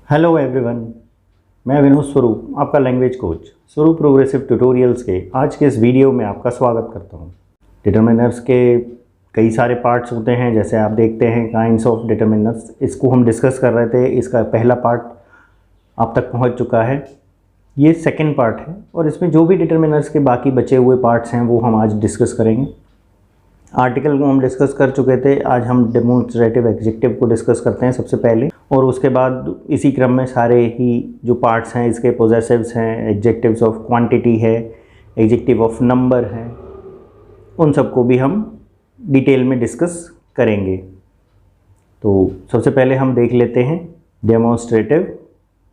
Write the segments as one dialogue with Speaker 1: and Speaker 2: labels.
Speaker 1: Hello everyone, मैं विनोद स्वरूप, आपका लैंग्वेज कोच स्वरूप प्रोग्रेसिव ट्यूटोरियल्स के आज के इस वीडियो में आपका स्वागत करता हूं। डिटरमिनर्स के कई सारे पार्ट्स होते हैं, जैसे आप देखते हैं काइंड्स ऑफ डिटरमिनर्स। इसको हम डिस्कस कर रहे थे, इसका पहला पार्ट आप तक पहुंच चुका है, ये सेकंड पार्ट है और इसमें जो भी डिटरमिनर्स के बाकी बचे हुए पार्ट्स हैं वो हम आज डिस्कस करेंगे। आर्टिकल को हम डिस्कस कर चुके थे, आज हम डेमोन्स्ट्रेटिव एडजेक्टिव को डिस्कस करते हैं सबसे पहले, और उसके बाद इसी क्रम में सारे ही जो पार्ट्स हैं इसके पोजेसिव्स हैं, एडजेक्टिव्स ऑफ क्वांटिटी है, एडजेक्टिव ऑफ नंबर है, उन सबको भी हम डिटेल में डिस्कस करेंगे। तो सबसे पहले हम देख लेते हैं डेमोन्स्ट्रेटिव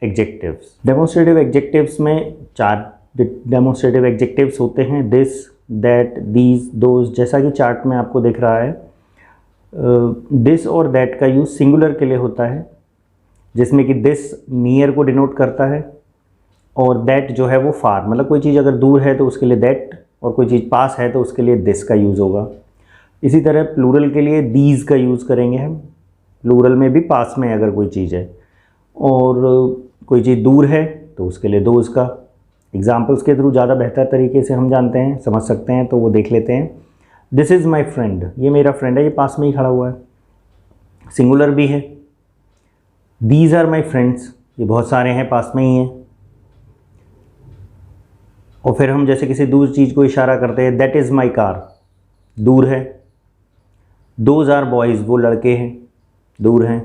Speaker 1: एडजेक्टिव्स। डेमोन्स्ट्रेटिव एडजेक्टिव्स में 4 डेमोन्स्ट्रेटिव एडजेक्टिव्स होते हैं, दिस, दैट, दीज, दोज। जैसा कि चार्ट में आपको दिख रहा है, दिस और दैट का यूज़ सिंगुलर के लिए होता है, जिसमें कि दिस नियर को डिनोट करता है और दैट जो है वो फार, मतलब कोई चीज़ अगर दूर है तो उसके लिए दैट, और कोई चीज़ पास है तो उसके लिए दिस का यूज़ होगा। इसी तरह प्लूरल के लिए दीज का यूज़ करेंगे हम, प्लूरल में भी पास में अगर कोई चीज़ है, और कोई चीज़ दूर है तो उसके लिए दोज का। एग्जाम्पल्स के थ्रू ज़्यादा बेहतर तरीके से हम जानते हैं, समझ सकते हैं, तो वो देख लेते हैं। दिस इज़ माई फ्रेंड, ये मेरा फ्रेंड है, ये पास में ही खड़ा हुआ है, सिंगुलर भी है। दीज आर माई फ्रेंड्स, ये बहुत सारे हैं, पास में ही हैं। और फिर हम जैसे किसी दूर चीज़ को इशारा करते हैं, दैट इज़ माई कार, दूर है। दोज आर बॉयज़, वो लड़के हैं, दूर हैं।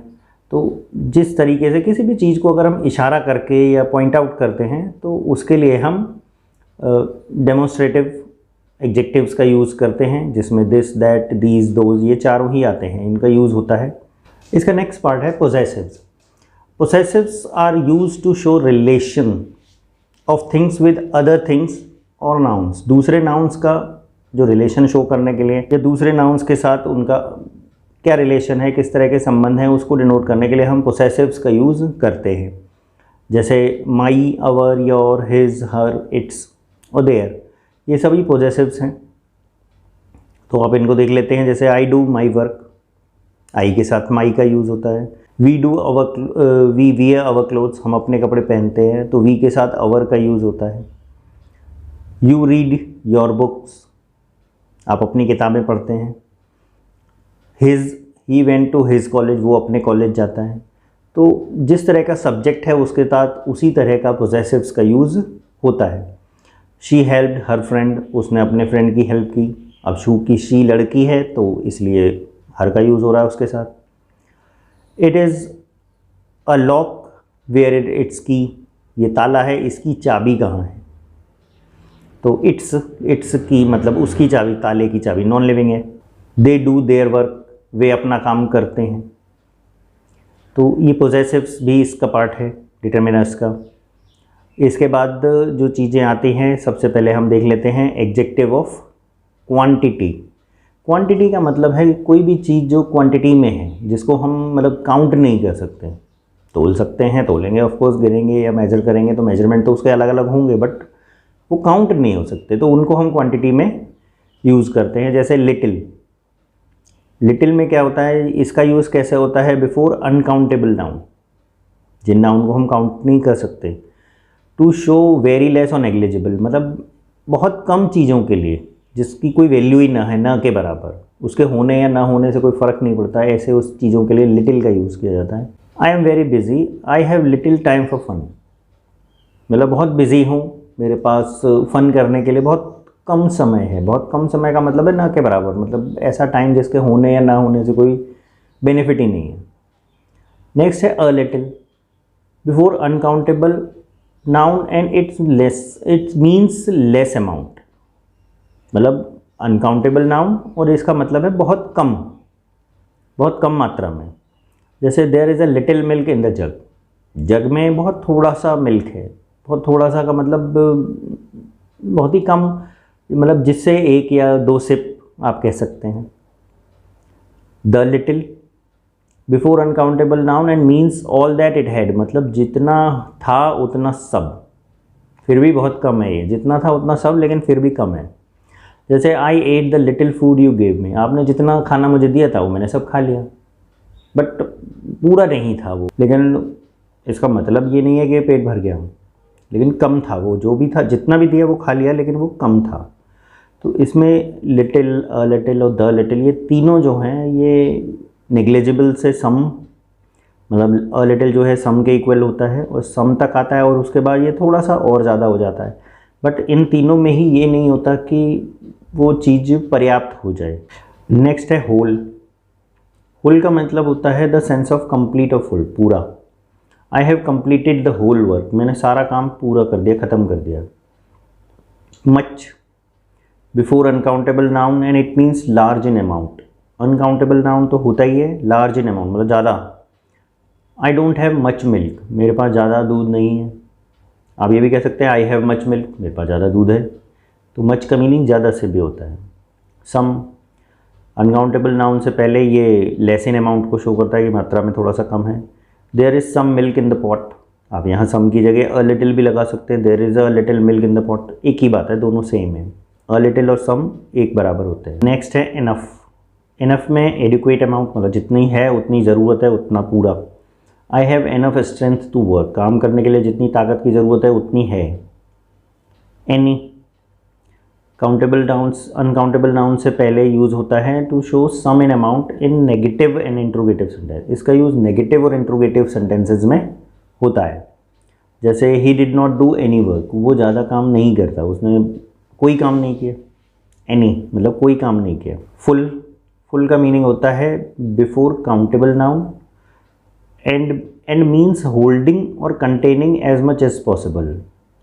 Speaker 1: तो जिस तरीके से किसी भी चीज़ को अगर हम इशारा करके या पॉइंट आउट करते हैं तो उसके लिए हम डेमोन्स्ट्रेटिव एडजेक्टिव्स का यूज़ करते हैं, जिसमें दिस, दैट, दीज, दोज, ये चारों ही आते हैं, इनका यूज़ होता है। इसका नेक्स्ट पार्ट है possessives. Possessives are used to show relation of things with other things और नाउन्स। दूसरे नाउन्स का जो रिलेशन शो करने के लिए, या दूसरे नाउन्स के साथ उनका क्या रिलेशन है, किस तरह के संबंध हैं, उसको डिनोट करने के लिए हम पोसेसिव्स का यूज़ करते हैं। जैसे माई, अवर, योर, हिज, हर, इट्स और देयर, ये सभी पोजेसिव्स हैं। तो आप इनको देख लेते हैं। जैसे आई डू माई वर्क, आई के साथ माई का यूज़ होता है। वी वियर अवर क्लोथ्स, हम अपने कपड़े पहनते हैं, तो वी के साथ अवर का यूज़ होता है। यू रीड योर बुक्स, आप अपनी किताबें पढ़ते हैं। He went to his college, वो अपने कॉलेज जाता है। तो जिस तरह का सब्जेक्ट है उसके साथ उसी तरह का पोजेसिव्स का यूज़ होता है। शी हेल्प्ड हर फ्रेंड, उसने अपने फ्रेंड की हेल्प की। अब शी लड़की है तो इसलिए हर का यूज़ हो रहा है उसके साथ। It is a lock where its key, ये ताला है, इसकी चाबी कहाँ है। तो इट्स की मतलब उसकी चाबी, ताले की चाबी, नॉन लिविंग है। दे डू देयर वर्क, वे अपना काम करते हैं। तो ये पोजेसिव्स भी इसका पार्ट है डिटरमिनर्स का। इसके बाद जो चीज़ें आती हैं, सबसे पहले हम देख लेते हैं एडजेक्टिव ऑफ क्वांटिटी। क्वांटिटी का मतलब है कोई भी चीज़ जो क्वांटिटी में है, जिसको हम मतलब काउंट नहीं कर सकते। तोल सकते हैं, तोलेंगे ऑफकोर्स, गिनेंगे या मेजर करेंगे तो मेजरमेंट तो उसके अलग अलग होंगे, बट वो काउंट नहीं हो सकते, तो उनको हम क्वांटिटी में यूज़ करते हैं। जैसे लिटिल, लिटिल में क्या होता है, इसका यूज़ कैसे होता है, बिफोर अनकाउंटेबल नाउन, जिन नाउन को हम काउंट नहीं कर सकते। टू शो वेरी लेस और नेग्लिजिबल, मतलब बहुत कम चीज़ों के लिए जिसकी कोई वैल्यू ही ना है, ना के बराबर, उसके होने या ना होने से कोई फ़र्क नहीं पड़ता है, ऐसे उस चीज़ों के लिए लिटिल का यूज़ किया जाता है। I am very busy, I have little time for fun, मतलब बहुत बिजी हूँ, मेरे पास फ़न करने के लिए बहुत कम समय है। बहुत कम समय का मतलब है ना के बराबर, मतलब ऐसा टाइम जिसके होने या ना होने से कोई बेनिफिट ही नहीं है। नेक्स्ट है a little, before uncountable noun and its means less amount, मतलब अनकाउंटेबल नाउन और इसका मतलब है बहुत कम मात्रा में। जैसे there is a little milk in the jug, jug में बहुत थोड़ा सा मिल्क है। बहुत थोड़ा सा का मतलब बहुत ही कम, मतलब जिससे 1 या 2 सिप आप कह सकते हैं। The little before uncountable noun and means all that it had, मतलब जितना था उतना सब, फिर भी बहुत कम है ये, जितना था उतना सब लेकिन फिर भी कम है। जैसे I ate the little food you gave me, आपने जितना खाना मुझे दिया था वो मैंने सब खा लिया, बट पूरा नहीं था वो। लेकिन इसका मतलब ये नहीं है कि पेट भर गया, लेकिन कम था, वो जो भी था जितना भी दिया वो खा लिया, लेकिन वो कम था। तो इसमें लिटिल, लिटिल और द लिटिल, ये तीनों जो हैं ये नेग्लिजिबल से सम, मतलब अ लिटिल जो है सम के इक्वल होता है और सम तक आता है, और उसके बाद ये थोड़ा सा और ज़्यादा हो जाता है। बट इन तीनों में ही ये नहीं होता कि वो चीज़ पर्याप्त हो जाए। नेक्स्ट है होल। होल का मतलब होता है द सेंस ऑफ कंप्लीट और फुल, पूरा। I have completed the whole work, मैंने सारा काम पूरा कर दिया, ख़त्म कर दिया। Much before uncountable noun and it means large in amount. Uncountable noun तो होता ही है, लार्ज इन अमाउंट मतलब ज़्यादा। I don't have much milk, मेरे पास ज़्यादा दूध नहीं है। आप ये भी कह सकते हैं आई हैव मच मिल्क, मेरे पास ज़्यादा दूध है। तो मच का मीनिंग ज़्यादा से भी होता है। सम, अनकाउंटेबल नाउन से पहले ये लेस इन अमाउंट को शो करता है कि मात्रा में थोड़ा सा कम है। There is some milk in the pot, आप यहाँ सम की जगह अ लिटिल भी लगा सकते हैं। There is a little milk in the pot, एक ही बात है, दोनों सेम है। अ लिटिल और सम एक बराबर होते हैं। नेक्स्ट है इनफ। इनफ में एडिक्वेट अमाउंट, मतलब जितनी है उतनी ज़रूरत है उतना पूरा। I have enough strength to work, काम करने के लिए जितनी ताकत की ज़रूरत है उतनी है। Any, countable nouns, uncountable noun से पहले यूज़ होता है to show some in amount in negative and interrogative sentence. इसका यूज़ नेगेटिव और इंट्रोगेटिव सेंटेंसेज में होता है। जैसे he did not do any work, वो ज़्यादा काम नहीं करता, उसने कोई काम नहीं किया। एनी मतलब कोई काम नहीं किया। फुल, फुल का मीनिंग होता है before countable noun and means holding और containing as much as possible,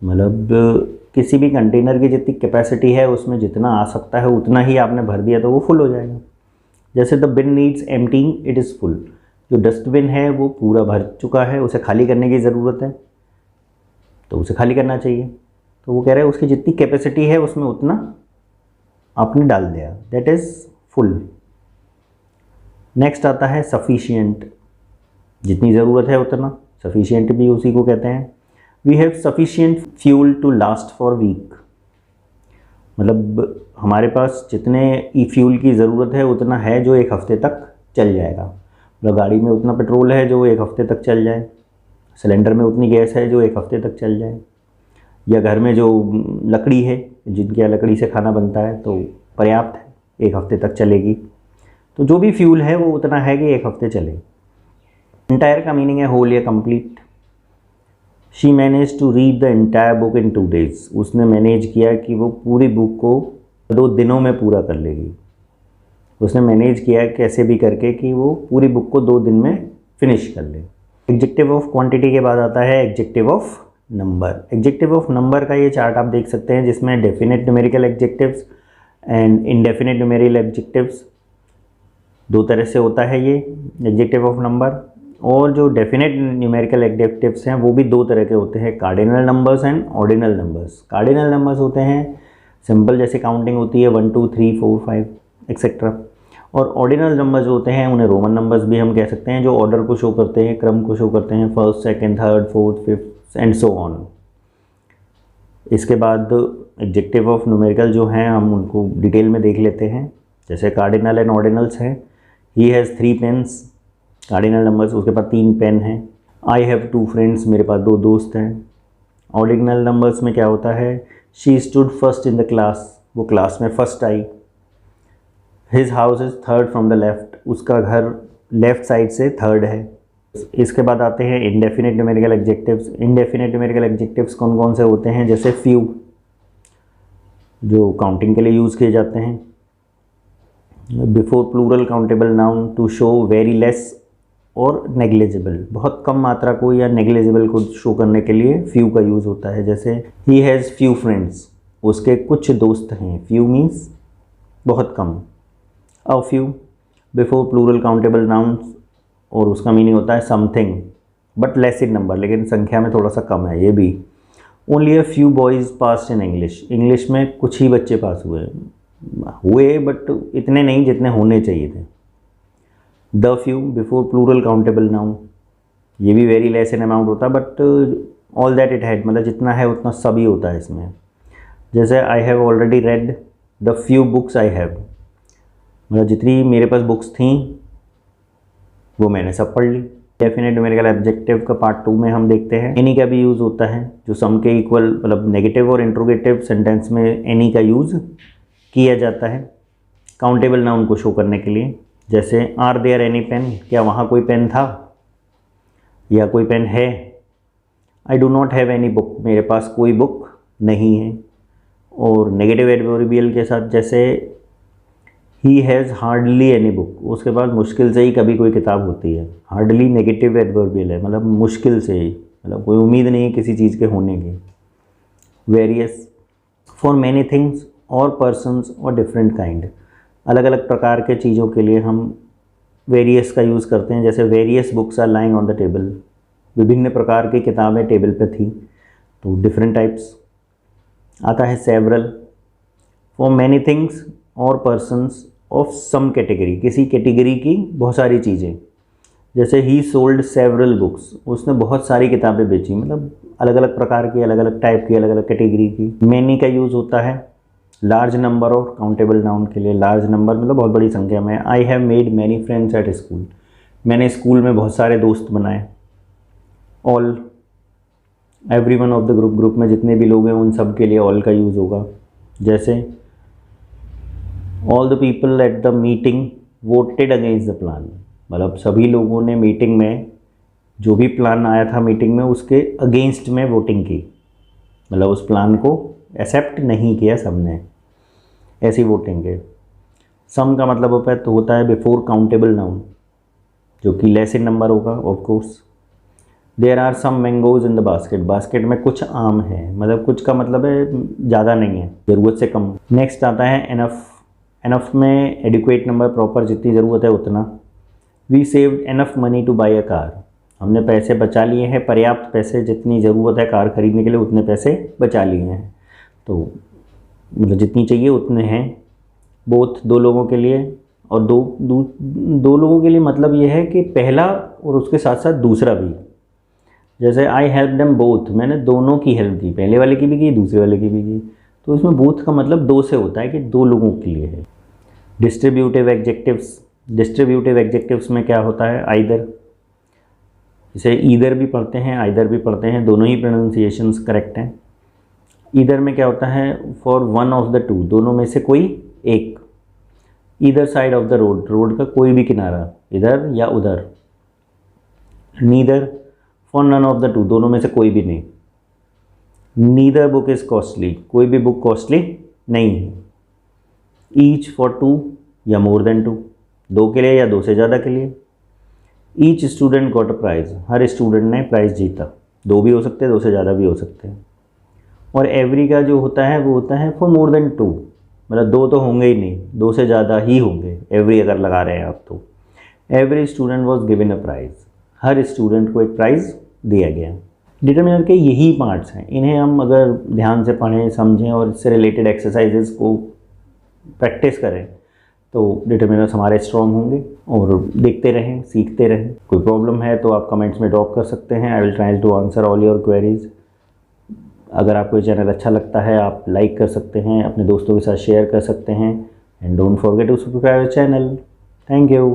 Speaker 1: मतलब किसी भी कंटेनर की जितनी कैपेसिटी है उसमें जितना आ सकता है उतना ही आपने भर दिया तो वो फुल हो जाएगा। जैसे the bin needs emptying it is full, जो डस्टबिन है वो पूरा भर चुका है, उसे खाली करने की ज़रूरत है तो उसे खाली करना चाहिए। तो वो कह रहे हैं उसकी जितनी कैपेसिटी है उसमें उतना आपने डाल दिया, दैट इज़ फुल। नेक्स्ट आता है सफिशिएंट, जितनी ज़रूरत है उतना, सफिशिएंट भी उसी को कहते हैं। We have sufficient fuel to last for week, मतलब हमारे पास जितने ई फ्यूल की ज़रूरत है उतना है जो एक हफ्ते तक चल जाएगा। मतलब गाड़ी में उतना पेट्रोल है जो एक हफ्ते तक चल जाए, सिलेंडर में उतनी गैस है जो एक हफ्ते तक चल जाए, या घर में जो लकड़ी है, जिनकी लकड़ी से खाना बनता है तो पर्याप्त है, एक हफ्ते तक चलेगी। तो जो भी फ्यूल है वो उतना है कि एक हफ्ते चले। इंटायर का मीनिंग है होल या complete. She manage to read the entire book in 2 days, उसने मैनेज किया कि वो पूरी बुक को 2 दिनों में पूरा कर लेगी। उसने मैनेज किया कैसे भी करके कि वो पूरी बुक को 2 दिन में फिनिश कर ले। एग्जेक्टिव ऑफ क्वांटिटी के बाद आता है adjective of number. Adjective of number का ये चार्ट आप देख सकते हैं जिसमें definite numerical adjectives and indefinite numerical adjectives, 2 तरह से होता है ये एग्जेक्टिव ऑफ नंबर। और जो डेफिनेट न्यूमेरिकल एग्जेक्टिव्स हैं वो भी 2 तरह के होते हैं, cardinal numbers and ordinal numbers. Cardinal numbers होते हैं सिंपल, जैसे काउंटिंग होती है 1 2 3 4 5 एक्सेट्रा। और ऑर्डिनल नंबर्स होते हैं, उन्हें रोमन नंबर्स भी हम कह सकते हैं, जो ऑर्डर को शो करते हैं, क्रम को शो करते हैं, first second third fourth fifth and so on. इसके बाद एग्जेक्टिव ऑफ न्यूमेरिकल जो हैं हम उनको डिटेल में देख लेते हैं। जैसे कार्डिनल एंड ऑर्डिनल्स हैं, he has 3 pens, cardinal numbers, उसके पास 3 पेन हैं। आई हैव 2 फ्रेंड्स, मेरे पास 2 दोस्त हैं। ऑर्डिनल नंबर्स में क्या होता है, she stood first in the class, वो क्लास में first I. His house is third from the left, उसका घर लेफ्ट साइड से थर्ड है। इसके बाद आते हैं इंडेफिनेट न्यूमेरिकल एग्जेक्टिव्स। इंडेफिनेट न्यूमेरिकल एग्जेक्टिव्स कौन कौन से होते हैं, जैसे फ्यू, जो काउंटिंग के लिए यूज़ किए जाते हैं। Before plural countable noun to show very less और नेग्लिजिबल, बहुत कम मात्रा को या नेग्लिजिबल को शो करने के लिए फ्यू का यूज़ होता है। जैसे ही हैज़ फ्यू फ्रेंड्स, उसके कुछ दोस्त हैं। फ्यू मीन्स बहुत कम। A few before plural countable nouns, और उसका मीनिंग होता है something but less in number, लेकिन संख्या में थोड़ा सा कम है ये भी। Only a few boys pass in English, English में कुछ ही बच्चे पास हुए बट इतने नहीं जितने होने चाहिए थे। The few before plural countable noun, ये भी वेरी लेस इन अमाउंट होता है but all that it had, मतलब जितना है उतना सभी होता है इसमें। जैसे I have already read the few books I have, मतलब जितनी मेरे पास बुक्स थी वो मैंने सब पढ़ ली। डेफिनेट न्यूमेरिकल ऑब्जेक्टिव का पार्ट 2 में हम देखते हैं एनी का भी यूज़ होता है, जो सम के इक्वल मतलब नेगेटिव और इंट्रोगेटिव सेंटेंस में एनी का यूज़ किया जाता है काउंटेबल नाउन को शो करने के लिए। जैसे आर देयर एनी पेन, क्या वहाँ कोई पेन था या कोई पेन है। I do not have any book, मेरे पास कोई बुक नहीं है। और नेगेटिव एडवर्बियल के साथ जैसे he has hardly any book, उसके बाद मुश्किल से ही कभी कोई किताब होती है। हार्डली नेगेटिव एडवर्बियल है, मतलब मुश्किल से ही, मतलब कोई उम्मीद नहीं है किसी चीज़ के होने की। वेरियस फॉर मैनी थिंग्स और पर्सन्स और डिफरेंट काइंड, अलग अलग प्रकार के चीज़ों के लिए हम वेरियस का यूज़ करते हैं। जैसे various books are lying on the table, विभिन्न प्रकार की किताबें टेबल पे थी, तो डिफरेंट टाइप्स। आता है सेवरल फॉर मैनी थिंग्स और पर्सन्स ऑफ सम कैटेगरी, किसी कैटेगरी की बहुत सारी चीज़ें। जैसे ही सोल्ड सेवरल बुक्स, उसने बहुत सारी किताबें बेची, मतलब अलग अलग प्रकार की, अलग अलग टाइप की, अलग अलग कैटेगरी की। मैनी का यूज़ होता है लार्ज नंबर और काउंटेबल नाउन के लिए। लार्ज नंबर मतलब बहुत बड़ी संख्या में। I have made many friends at school, मैंने स्कूल में बहुत सारे दोस्त बनाए। All every one of the group, group में जितने भी लोग हैं उन सब के लिए ऑल का यूज़ होगा। जैसे all the people at the meeting voted against the plan, मतलब सभी लोगों ने मीटिंग में जो भी प्लान आया था मीटिंग में उसके अगेंस्ट में वोटिंग की, मतलब उस प्लान को एक्सेप्ट नहीं किया सबने, ऐसी वोटिंग है। सम का मतलब होता है बिफोर काउंटेबल नाउन, जो कि लेस इन नंबर होगा of course. There are some mangoes in the basket, basket में कुछ आम है, मतलब कुछ का मतलब है ज़्यादा नहीं है, ज़रूरत से कम। नेक्स्ट आता है एनफ, एनफ में एडिक्वेट नंबर, प्रॉपर जितनी ज़रूरत है उतना। We saved enough money to buy a car, हमने पैसे बचा लिए हैं, पर्याप्त पैसे, जितनी ज़रूरत है कार खरीदने के लिए उतने पैसे बचा लिए हैं, तो मतलब जितनी चाहिए उतने हैं। बोथ दो लोगों के लिए, और दो लोगों के लिए मतलब ये है कि पहला और उसके साथ साथ दूसरा भी। जैसे आई हेल्प देम बोथ, मैंने दोनों की हेल्प दी, पहले वाले की भी की, दूसरे वाले की भी की, तो इसमें बोथ का मतलब दो से होता है कि दो लोगों के लिए है। डिस्ट्रीब्यूटिव एडजेक्टिव्स, डिस्ट्रीब्यूटिव एडजेक्टिव्स में क्या होता है, आइदर, इसे ईदर भी पढ़ते हैं, आइदर भी पढ़ते हैं, दोनों ही प्रोनाउंसिएशंस करेक्ट हैं। ईदर में क्या होता है, for one of the two, दोनों में से कोई एक। Either side of the road, road का कोई भी किनारा, इधर या उधर। Neither for none of the two, दोनों में से कोई भी नहीं। नीदर बुक इज़ कॉस्टली, कोई भी बुक कॉस्टली नहीं है। ईच फॉर टू या मोर देन टू, दो के लिए या दो से ज़्यादा के लिए। Each student got a price, her student ने प्राइज़ जीता, दो भी हो सकते हैं, दो से ज़्यादा भी हो सकते हैं। और एवरी का जो होता है वो होता है फॉर मोर देन टू, मतलब दो तो होंगे ही नहीं, दो से ज़्यादा ही होंगे, एवरी अगर लगा रहे हैं आप तो। Every student was given a price, her student को एक प्राइज़ दिया गया। डिटर्मिनर के यही पार्ट्स हैं, इन्हें हम अगर ध्यान से पढ़ें, समझें और इससे रिलेटेड एक्सरसाइजेस को प्रैक्टिस करें तो डिटर्मिनर्स हमारे स्ट्रॉन्ग होंगे। और देखते रहें, सीखते रहें। कोई प्रॉब्लम है तो आप कमेंट्स में ड्रॉप कर सकते हैं, I will try to answer all your queries. अगर आपको ये चैनल अच्छा लगता है आप लाइक कर सकते हैं, अपने दोस्तों के साथ शेयर कर सकते हैं, and don't forget to subscribe channel. Thank you.